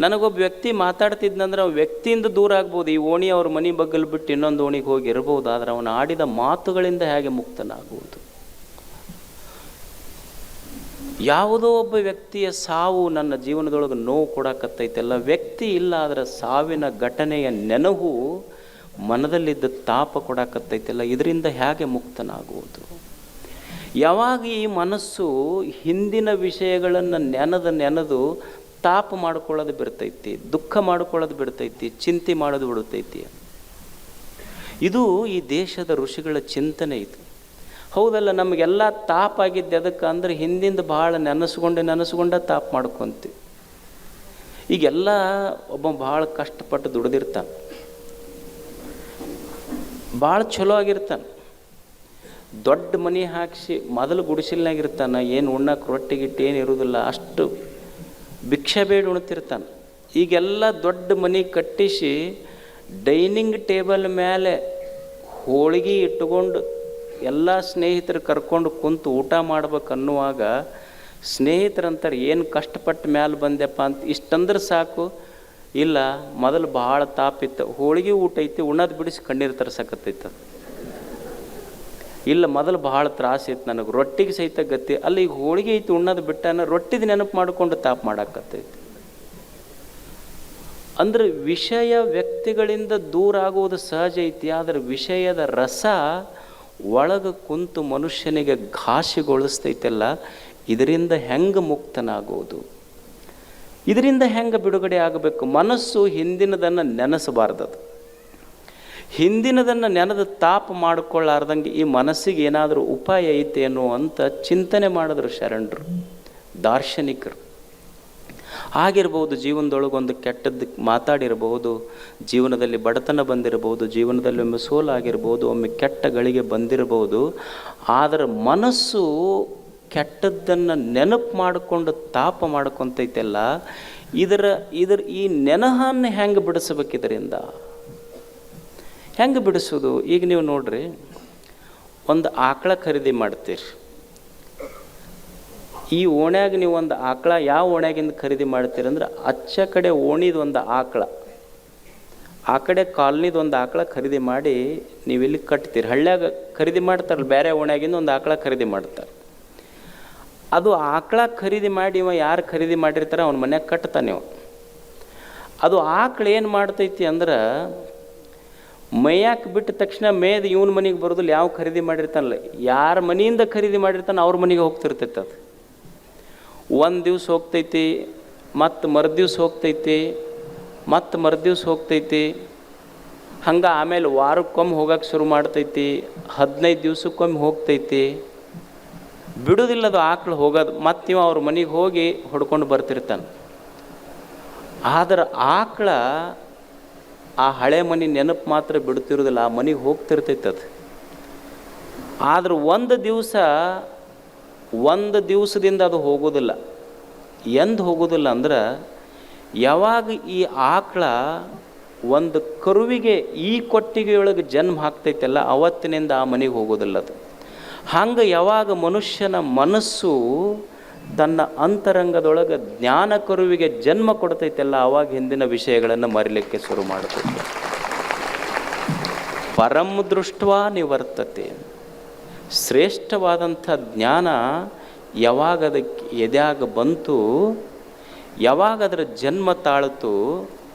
ನನಗೊಬ್ಬ ವ್ಯಕ್ತಿ ಮಾತಾಡ್ತಿದ್ನಂದ್ರೆ ಅವ್ನು ವ್ಯಕ್ತಿಯಿಂದ ದೂರ ಆಗ್ಬೋದು. ಈ ಓಣಿ ಅವ್ರ ಮನೆ ಬಗ್ಗಲ್ ಬಿಟ್ಟು ಇನ್ನೊಂದು ಓಣಿಗೆ ಹೋಗಿ ಇರ್ಬೋದು. ಆದರೆ ಅವನು ಆಡಿದ ಮಾತುಗಳಿಂದ ಹೇಗೆ ಮುಕ್ತನಾಗುವುದು? ಯಾವುದೋ ಒಬ್ಬ ವ್ಯಕ್ತಿಯ ಸಾವು ನನ್ನ ಜೀವನದೊಳಗೆ ನೋವು ಕೊಡಕತ್ತೈತೆಲ್ಲ, ವ್ಯಕ್ತಿ ಇಲ್ಲ ಆದರೆ ಸಾವಿನ ಘಟನೆಯ ನೆನಹು ಮನದಲ್ಲಿದ್ದ ತಾಪ ಕೊಡಕತ್ತೈತೆಲ್ಲ, ಇದರಿಂದ ಹೇಗೆ ಮುಕ್ತನಾಗುವುದು? ಯಾವಾಗ ಈ ಮನಸ್ಸು ಹಿಂದಿನ ವಿಷಯಗಳನ್ನು ನೆನೆದು ತಾಪ ಮಾಡ್ಕೊಳ್ಳೋದು ಬಿಡ್ತೈತಿ, ದುಃಖ ಮಾಡ್ಕೊಳ್ಳೋದು ಬಿಡ್ತೈತಿ, ಚಿಂತೆ ಮಾಡೋದು ಬಿಡ್ತೈತಿ. ಇದು ಈ ದೇಶದ ಋಷಿಗಳ ಚಿಂತನೆ ಇದು. ಹೌದಲ್ಲ, ನಮಗೆಲ್ಲ ತಾಪ ಆಗಿದ್ದೆ ಅದಕ್ಕೆ ಅಂದ್ರೆ ಹಿಂದಿಂದ ಭಾಳ ನೆನೆಸ್ಕೊಂಡ ತಾಪ ಮಾಡ್ಕೊತೀವಿ. ಈಗೆಲ್ಲ ಒಬ್ಬ ಭಾಳ ಕಷ್ಟಪಟ್ಟು ದುಡಿದಿರ್ತಾನೆ, ಭಾಳ ಚಲೋ ಆಗಿರ್ತಾನೆ, ದೊಡ್ಡ ಮನೆ ಹಾಕಿಸಿ ಮೊದಲು ಗುಡಿಸಿಲ್ನಾಗಿರ್ತಾನೆ, ಏನು ಉಣ್ಣಕ್ಕೆ ರೊಟ್ಟಿ ಗಿಟ್ಟಿ ಏನು ಇರೋದಿಲ್ಲ, ಅಷ್ಟು ಭಿಕ್ಷೆ ಬೇಡ ಉಣ್ತಿರ್ತಾನೆ. ಈಗೆಲ್ಲ ದೊಡ್ಡ ಮನೆ ಕಟ್ಟಿಸಿ ಡೈನಿಂಗ್ ಟೇಬಲ್ ಮೇಲೆ ಹೋಳಿಗೆ ಇಟ್ಟುಕೊಂಡು ಎಲ್ಲ ಸ್ನೇಹಿತರು ಕರ್ಕೊಂಡು ಕುಂತು ಊಟ ಮಾಡ್ಬೇಕನ್ನುವಾಗ ಸ್ನೇಹಿತರಂತಾರೆ, ಏನು ಕಷ್ಟಪಟ್ಟು ಮ್ಯಾಲೆ ಬಂದೆಪ್ಪ ಅಂತ. ಇಷ್ಟಂದ್ರೆ ಸಾಕು. ಇಲ್ಲ, ಮೊದಲು ಭಾಳ ತಾಪಿತ್ತು, ಹೋಳಿಗೆ ಊಟ ಐತಿ, ಉಣ್ಣೋದು ಬಿಡಿಸಿ ಕಣ್ಣೀರು ತರ್ಸಕತ್ತೈತೆ. ಇಲ್ಲ, ಮೊದಲು ಭಾಳ ತ್ರಾಸಿತ್ತು ನನಗೆ, ರೊಟ್ಟಿಗೆ ಸಹಿತ ಗತಿ. ಅಲ್ಲಿ ಈಗ ಹೋಳಿಗೆ ಐತಿ, ಉಣ್ಣೋದು ಬಿಟ್ಟಾನ, ರೊಟ್ಟಿದ ನೆನಪು ಮಾಡಿಕೊಂಡು ತಾಪ ಮಾಡಾಕತ್ತೈತಿ. ಅಂದ್ರೆ ವಿಷಯ ವ್ಯಕ್ತಿಗಳಿಂದ ದೂರ ಆಗುವುದು ಸಹಜ ಐತಿ, ಆದರೆ ವಿಷಯದ ರಸ ಒಳಗೆ ಕುಂತು ಮನುಷ್ಯನಿಗೆ ಘಾಸಿಗೊಳಿಸ್ತೈತೆಲ್ಲ, ಇದರಿಂದ ಹೆಂಗೆ ಮುಕ್ತನಾಗುವುದು? ಇದರಿಂದ ಹೆಂಗೆ ಬಿಡುಗಡೆ ಆಗಬೇಕು? ಮನಸ್ಸು ಹಿಂದಿನದನ್ನು ನೆನೆಸಬಾರ್ದದು. ಹಿಂದಿನದನ್ನು ನೆನೆದು ತಾಪ ಮಾಡಿಕೊಳ್ಳಾರ್ದಂಗೆ ಈ ಮನಸ್ಸಿಗೆ ಏನಾದರೂ ಉಪಾಯ ಐತೇನೋ ಅಂತ ಚಿಂತನೆ ಮಾಡಿದ್ರು ಶರಣರು, ದಾರ್ಶನಿಕರು. ಆಗಿರ್ಬೋದು, ಜೀವನದೊಳಗೊಂದು ಕೆಟ್ಟದ್ದು ಮಾತಾಡಿರ್ಬೋದು, ಜೀವನದಲ್ಲಿ ಬಡತನ ಬಂದಿರಬಹುದು, ಜೀವನದಲ್ಲಿ ಒಮ್ಮೆ ಸೋಲಾಗಿರ್ಬೋದು, ಒಮ್ಮೆ ಕೆಟ್ಟ ಗಳಿಗೆ ಬಂದಿರಬಹುದು. ಆದರೆ ಮನಸ್ಸು ಕೆಟ್ಟದ್ದನ್ನು ನೆನಪು ಮಾಡಿಕೊಂಡು ತಾಪ ಮಾಡ್ಕೊತೈತೆಲ್ಲ, ಈ ನೆನಹನ್ನು ಹೆಂಗೆ ಬಿಡಿಸ್ಬೇಕು? ಇದರಿಂದ ಹೆಂಗೆ ಬಿಡಿಸೋದು? ಈಗ ನೀವು ನೋಡ್ರಿ, ಒಂದು ಆಕಳ ಖರೀದಿ ಮಾಡ್ತೀರಿ. ಈ ಓಣ್ಯಾಗ ನೀವು ಒಂದು ಆಕಳ ಯಾವ ಓಣ್ಯಾಗಿಂದ ಖರೀದಿ ಮಾಡ್ತೀರಂದ್ರೆ, ಅಚ್ಚ ಕಡೆ ಓಣಿದು ಒಂದು ಆಕಳ, ಆ ಕಡೆ ಕಾಲನಿದು ಒಂದು ಆಕಳ ಖರೀದಿ ಮಾಡಿ ನೀವು ಇಲ್ಲಿ ಕಟ್ತೀರಿ. ಹಳ್ಳ್ಯಾಗ ಖರೀದಿ ಮಾಡ್ತಾರಲ್ಲ, ಬೇರೆ ಓಣ್ಯಾಗಿಂದ ಒಂದು ಆಕಳ ಖರೀದಿ ಮಾಡ್ತಾರೆ. ಅದು ಆಕಳ ಖರೀದಿ ಮಾಡಿ ಇವ ಯಾರು ಖರೀದಿ ಮಾಡಿರ್ತಾರೆ ಅವನ ಮನ್ಯಾಗ ಕಟ್ತಾನೆ ಇವ. ಅದು ಆಕಳ ಏನು ಮಾಡ್ತೈತಿ ಅಂದ್ರೆ, ಮೈಯಾಕೆ ಬಿಟ್ಟ ತಕ್ಷಣ ಮೇಯ್ದು ಇವನ ಮನೆಗೆ ಬರೋದಿಲ್ಲ. ಯಾವ ಖರೀದಿ ಮಾಡಿರ್ತಾನಲ್ಲ, ಯಾರ ಮನೆಯಿಂದ ಖರೀದಿ ಮಾಡಿರ್ತಾನೆ ಅವ್ರ ಮನೆಗೆ ಹೋಗ್ತಿರ್ತೈತೆ. ಅದು ಒಂದು ದಿವ್ಸ ಹೋಗ್ತೈತಿ, ಮತ್ತು ಮರುದಿವ್ಸ ಹೋಗ್ತೈತಿ, ಮತ್ತು ಮರುದಿವ್ಸ ಹೋಗ್ತೈತಿ. ಹಂಗೆ ಆಮೇಲೆ ವಾರಕ್ಕೊಮ್ಮೆ ಹೋಗಕ್ಕೆ ಶುರು ಮಾಡ್ತೈತಿ, 15 ದಿವ್ಸಕ್ಕೊಮ್ಮೆ ಹೋಗ್ತೈತಿ. ಬಿಡೋದಿಲ್ಲ ಅದು ಆಕಳು ಹೋಗೋದು. ಮತ್ತು ಇವ ಅವ್ರ ಮನೆಗೆ ಹೋಗಿ ಹೊಡ್ಕೊಂಡು ಬರ್ತಿರ್ತಾನೆ. ಆದ್ರೆ ಆಕಳ ಆ ಹಳೆ ಮನೆ ನೆನಪು ಮಾತ್ರ ಬಿಡ್ತಿರೋದಿಲ್ಲ, ಆ ಮನೆಗೆ ಹೋಗ್ತಿರ್ತೈತೆ ಅದು. ಆದ್ರೆ ಒಂದು ದಿವಸದಿಂದ ಅದು ಹೋಗೋದಿಲ್ಲ. ಎಂದು ಹೋಗೋದಿಲ್ಲ ಅಂದ್ರೆ, ಯಾವಾಗ ಈ ಆಕಳ ಒಂದು ಕರುವಿಗೆ ಈ ಕೊಟ್ಟಿಗೆಯೊಳಗೆ ಜನ್ಮ ಹಾಕ್ತೈತೆಲ್ಲ, ಅವತ್ತಿನಿಂದ ಆ ಮನೆಗೆ ಹೋಗೋದಿಲ್ಲ ಅದು. ಹಂಗೆ ಯಾವಾಗ ಮನುಷ್ಯನ ಮನಸ್ಸು ತನ್ನ ಅಂತರಂಗದೊಳಗೆ ಜ್ಞಾನ ಕರುವಿಗೆ ಜನ್ಮ ಕೊಡ್ತೈತೆಲ್ಲ, ಆವಾಗ ಹಿಂದಿನ ವಿಷಯಗಳನ್ನು ಮರಿಲಿಕ್ಕೆ ಶುರು ಮಾಡ್ತೈತೆ. ಪರಂ ದೃಷ್ಟ್ವಾ ನಿವರ್ತತೆ. ಶ್ರೇಷ್ಠವಾದಂಥ ಜ್ಞಾನ ಯಾವಾಗ ಅದಕ್ಕೆ ಎದೆಯಾಗ ಬಂತು, ಯಾವಾಗ ಅದರ ಜನ್ಮ ತಾಳಿತು,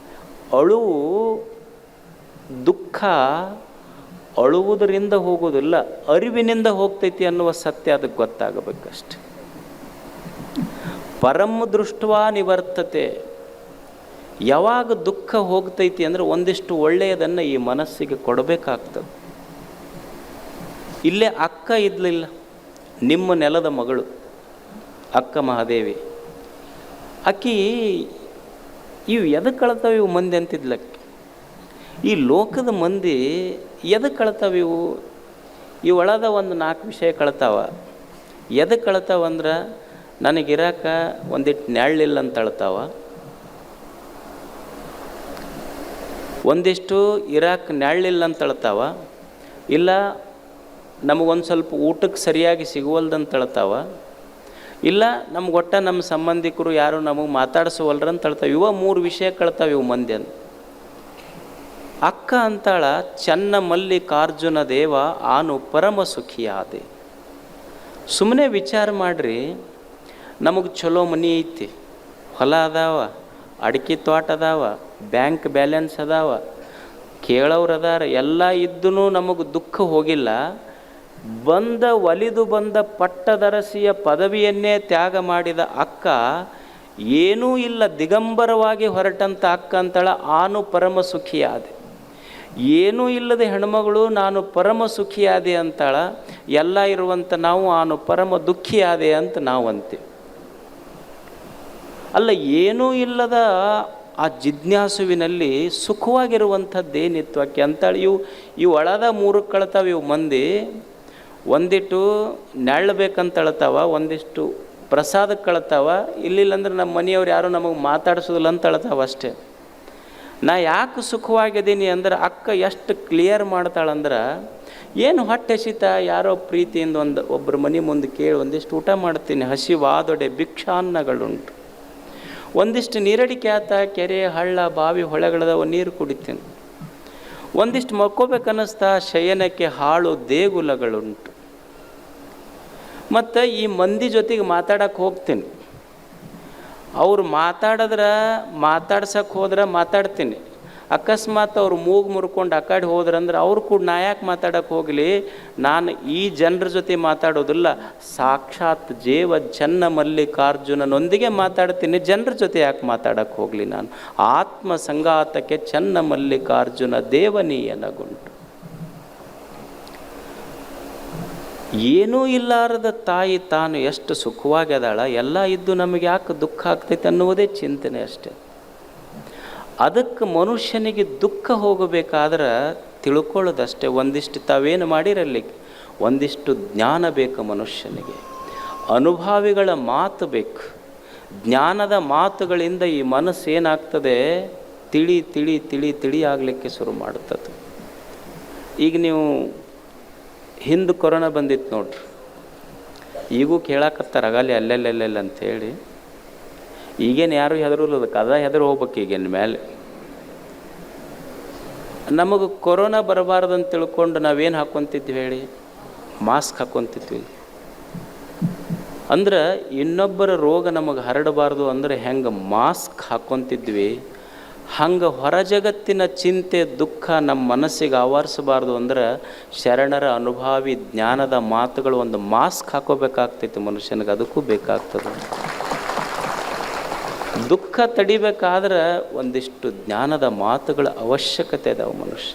ಅಳುವು ದುಃಖ ಅಳುವುದರಿಂದ ಹೋಗೋದಿಲ್ಲ, ಅರಿವಿನಿಂದ ಹೋಗ್ತೈತಿ ಅನ್ನುವ ಸತ್ಯ ಅದಕ್ಕೆ ಗೊತ್ತಾಗಬೇಕಷ್ಟೆ. ಪರಂ ದೃಷ್ಟ್ವಾ ನಿವರ್ತತೆ. ಯಾವಾಗ ದುಃಖ ಹೋಗ್ತೈತಿ ಅಂದರೆ ಒಂದಿಷ್ಟು ಒಳ್ಳೆಯದನ್ನು ಈ ಮನಸ್ಸಿಗೆ ಕೊಡಬೇಕಾಗ್ತದೆ. ಇಲ್ಲೇ ಅಕ್ಕ ಇದ್ಲಿಲ್ಲ, ನಿಮ್ಮ ನೆಲದ ಮಗಳು ಅಕ್ಕ ಮಹಾದೇವಿ. ಅಕ್ಕಿ ಇವು ಎದಕ್ಕೆ ಕಳ್ತಾವೆ ಇವು ಮಂದಿ ಅಂತಿದ್ಲಕ್ಕೆ. ಈ ಲೋಕದ ಮಂದಿ ಎದಕ್ಕೆ ಕಳ್ತಾವೆ ಇವು ಒಳದ ಒಂದು 4 ವಿಷಯ ಕಳ್ತಾವ. ಎದಕ್ಕೆ ಕಳ್ತಾವಂದ್ರೆ, ನನಗಿರಾಕ ಒಂದಿಟ್ಟು ನೆರಳಿಲ್ಲ ಅಂತ ಅಳ್ತಾವ, ಒಂದಿಷ್ಟು ಇರಾಕ ನೆರಳಿಲ್ಲ ಅಂತ ಅಳ್ತಾವ, ಇಲ್ಲ ನಮಗೊಂದು ಸ್ವಲ್ಪ ಊಟಕ್ಕೆ ಸರಿಯಾಗಿ ಸಿಗುವಲ್ದಂತ ಅಳ್ತಾವ, ಇಲ್ಲ ನಮ್ಗೆ ಒಟ್ಟ ನಮ್ಮ ಸಂಬಂಧಿಕರು ಯಾರು ನಮಗೆ ಮಾತಾಡಿಸುವಲ್ರ ಅಂತ ಹೇಳ್ತಾವೆ. ಇವ 3 ವಿಷಯ ಕಳ್ತಾವೆ ಇವು ಮಂದಿ ಅಂತ. ಅಕ್ಕ ಅಂತಾಳ, ಚನ್ನ ಮಲ್ಲಿಕಾರ್ಜುನ ದೇವ ಆನು ಪರಮ ಸುಖಿಯಾದೆ. ಸುಮ್ಮನೆ ವಿಚಾರ ಮಾಡಿರಿ, ನಮಗೆ ಚಲೋ ಮನೆ ಐತಿ, ಹೊಲ ಅದಾವ, ಅಡಿಕೆ ತೋಟ ಅದಾವ, ಬ್ಯಾಂಕ್ ಬ್ಯಾಲೆನ್ಸ್ ಅದಾವ, ಕೇಳೋರು ಅದಾರ, ಎಲ್ಲ ಇದ್ದೂ ನಮಗೆ ದುಃಖ ಹೋಗಿಲ್ಲ. ಒಲಿದು ಬಂದ ಪಟ್ಟದರಸಿಯ ಪದವಿಯನ್ನೇ ತ್ಯಾಗ ಮಾಡಿದ ಅಕ್ಕ, ಏನೂ ಇಲ್ಲ ದಿಗಂಬರವಾಗಿ ಹೊರಟಂಥ ಅಕ್ಕ ಅಂತಾಳ ಆನು ಪರಮ ಸುಖಿಯಾದೆ. ಏನೂ ಇಲ್ಲದ ಹೆಣ್ಮಗಳು ನಾನು ಪರಮ ಸುಖಿಯಾದೆ ಅಂತಾಳ. ಎಲ್ಲ ಇರುವಂಥ ನಾವು ಆನು ಪರಮ ದುಃಖಿಯಾದೆ ಅಂತ ನಾವು ಅಂತೀವಿ. ಅಲ್ಲ, ಏನೂ ಇಲ್ಲದ ಆ ಜಿಜ್ಞಾಸುವಿನಲ್ಲಿ ಸುಖವಾಗಿರುವಂಥದ್ದೇನಿತ್ತು ಆಕೆ ಅಂತಾಳೆ. ಇವು ಒಳದ 3 ಕಳ್ತಾವೆ ಇವು ಮಂದಿ. ಒಂದಿಟ್ಟು ನೆಳ್ಳು ಬೇಕಂತ ಅಳ್ತಾವ, ಒಂದಿಷ್ಟು ಪ್ರಸಾದಕ್ಕೆ ಕಳ್ತಾವ, ಇಲ್ಲಿಲ್ಲಂದ್ರೆ ನಮ್ಮ ಮನೆಯವ್ರು ಯಾರು ನಮಗೆ ಮಾತಾಡಿಸೋದಿಲ್ಲ ಅಂತ ಅಳ್ತಾವ ಅಷ್ಟೇ. ನಾ ಯಾಕೆ ಸುಖವಾಗಿದ್ದೀನಿ ಅಂದ್ರೆ ಅಕ್ಕ ಎಷ್ಟು ಕ್ಲಿಯರ್ ಮಾಡ್ತಾಳಂದ್ರೆ, ಏನು ಹೊಟ್ಟೆ ಹಸಿತ ಯಾರೋ ಪ್ರೀತಿಯಿಂದ ಒಬ್ಬರು ಮನೆ ಮುಂದೆ ಕೇಳಿ ಒಂದಿಷ್ಟು ಊಟ ಮಾಡ್ತೀನಿ, ಹಸಿವಾದೊಡೆ ಭಿಕ್ಷಾನ್ನಗಳುಂಟು, ಒಂದಿಷ್ಟು ನೀರಡಿಕೆ ಆತ, ಕೆರೆ ಹಳ್ಳ ಬಾವಿ ಹೊಳೆಗಳದವ ನೀರು ಕುಡಿತೀನಿ, ಒಂದಿಷ್ಟು ಮಕ್ಕೋಬೇಕನ್ನಿಸ್ತಾ ಶಯನಕ್ಕೆ ಹಾಳು ದೇಗುಲಗಳುಂಟು. ಮತ್ತು ಈ ಮಂದಿ ಜೊತೆಗೆ ಮಾತಾಡಕ್ಕೆ ಹೋಗ್ತೀನಿ, ಅವ್ರು ಮಾತಾಡ್ಸಕ್ಕೆ ಹೋದ್ರೆ ಮಾತಾಡ್ತೀನಿ. ಅಕಸ್ಮಾತ್ ಅವ್ರು ಮೂಗು ಮುರ್ಕೊಂಡು ಆ ಕಡೆ ಹೋದ್ರಂದ್ರೆ ಅವ್ರು ಕೂಡ ನಾ ಯಾಕೆ ಮಾತಾಡಕ್ಕೆ ಹೋಗಲಿ, ನಾನು ಈ ಜನರ ಜೊತೆ ಮಾತಾಡೋದಿಲ್ಲ, ಸಾಕ್ಷಾತ್ ಜೇವ ಚನ್ನ ಮಲ್ಲಿಕಾರ್ಜುನನೊಂದಿಗೆ ಮಾತಾಡ್ತೀನಿ, ಜನರ ಜೊತೆ ಯಾಕೆ ಮಾತಾಡಕ್ಕೆ ಹೋಗಲಿ ನಾನು. ಆತ್ಮ ಸಂಗಾತಕ್ಕೆ ಚನ್ನ ಮಲ್ಲಿಕಾರ್ಜುನ ದೇವನೀಯನಗುಂಟು. ಏನೂ ಇಲ್ಲಾರದ ತಾಯಿ ತಾನು ಎಷ್ಟು ಸುಖವಾಗ್ಯದಾಳ, ಎಲ್ಲ ಇದ್ದು ನಮಗೆ ಯಾಕೆ ದುಃಖ ಆಗ್ತೈತೆ ಅನ್ನುವುದೇ ಚಿಂತನೆ ಅಷ್ಟೆ. ಅದಕ್ಕೆ ಮನುಷ್ಯನಿಗೆ ದುಃಖ ಹೋಗಬೇಕಾದ್ರೆ ತಿಳ್ಕೊಳ್ಳೋದಷ್ಟೇ. ಒಂದಿಷ್ಟು ತಾವೇನು ಮಾಡಿರಲ್ಲಿ, ಒಂದಿಷ್ಟು ಜ್ಞಾನ ಬೇಕು ಮನುಷ್ಯನಿಗೆ, ಅನುಭಾವಿಗಳ ಮಾತು ಬೇಕು. ಜ್ಞಾನದ ಮಾತುಗಳಿಂದ ಈ ಮನಸ್ಸು ಏನಾಗ್ತದೆ, ತಿಳಿ ತಿಳಿ ತಿಳಿ ತಿಳಿ ಆಗಲಿಕ್ಕೆ ಶುರು ಮಾಡುತ್ತದೆ. ಈಗ ನೀವು ಹಿಂದೆ ಕೊರೋನಾ ಬಂದಿತ್ತು ನೋಡ್ರಿ, ಈಗೂ ಕೇಳಾಕತ್ತಾರ ಅಗಲಿ ಅಲ್ಲೆಲ್ಲೆಲ್ಲ ಅಂಥೇಳಿ. ಈಗೇನು ಯಾರು ಹೆದರೋದಕ್ಕೆ ಅದ ಹೆದರು ಹೋಗ್ಬೇಕು ಈಗೇನು ಮೇಲೆ. ನಮಗೆ ಕೊರೋನಾ ಬರಬಾರ್ದಂತ ತಿಳ್ಕೊಂಡು ನಾವೇನು ಹಾಕ್ಕೊತಿದ್ವಿ ಹೇಳಿ, ಮಾಸ್ಕ್ ಹಾಕ್ಕೊತಿದ್ವಿ. ಅಂದ್ರೆ ಇನ್ನೊಬ್ಬರ ರೋಗ ನಮಗೆ ಹರಡಬಾರ್ದು ಅಂದರೆ ಹೆಂಗೆ ಮಾಸ್ಕ್ ಹಾಕ್ಕೊತಿದ್ವಿ, ಹಂಗೆ ಹೊರ ಜಗತ್ತಿನ ಚಿಂತೆ ದುಃಖ ನಮ್ಮ ಮನಸ್ಸಿಗೆ ಆವರಿಸಬಾರ್ದು ಅಂದ್ರೆ ಶರಣರ ಅನುಭಾವಿ ಜ್ಞಾನದ ಮಾತುಗಳು ಒಂದು ಮಾಸ್ಕ್ ಹಾಕೋಬೇಕಾಗ್ತೈತಿ ಮನುಷ್ಯನಿಗೆ, ಅದಕ್ಕೂ ಬೇಕಾಗ್ತದೆ. ದುಃಖ ತಡಿಬೇಕಾದ್ರೆ ಒಂದಿಷ್ಟು ಜ್ಞಾನದ ಮಾತುಗಳ ಅವಶ್ಯಕತೆ ಅದಾವ ಮನುಷ್ಯ.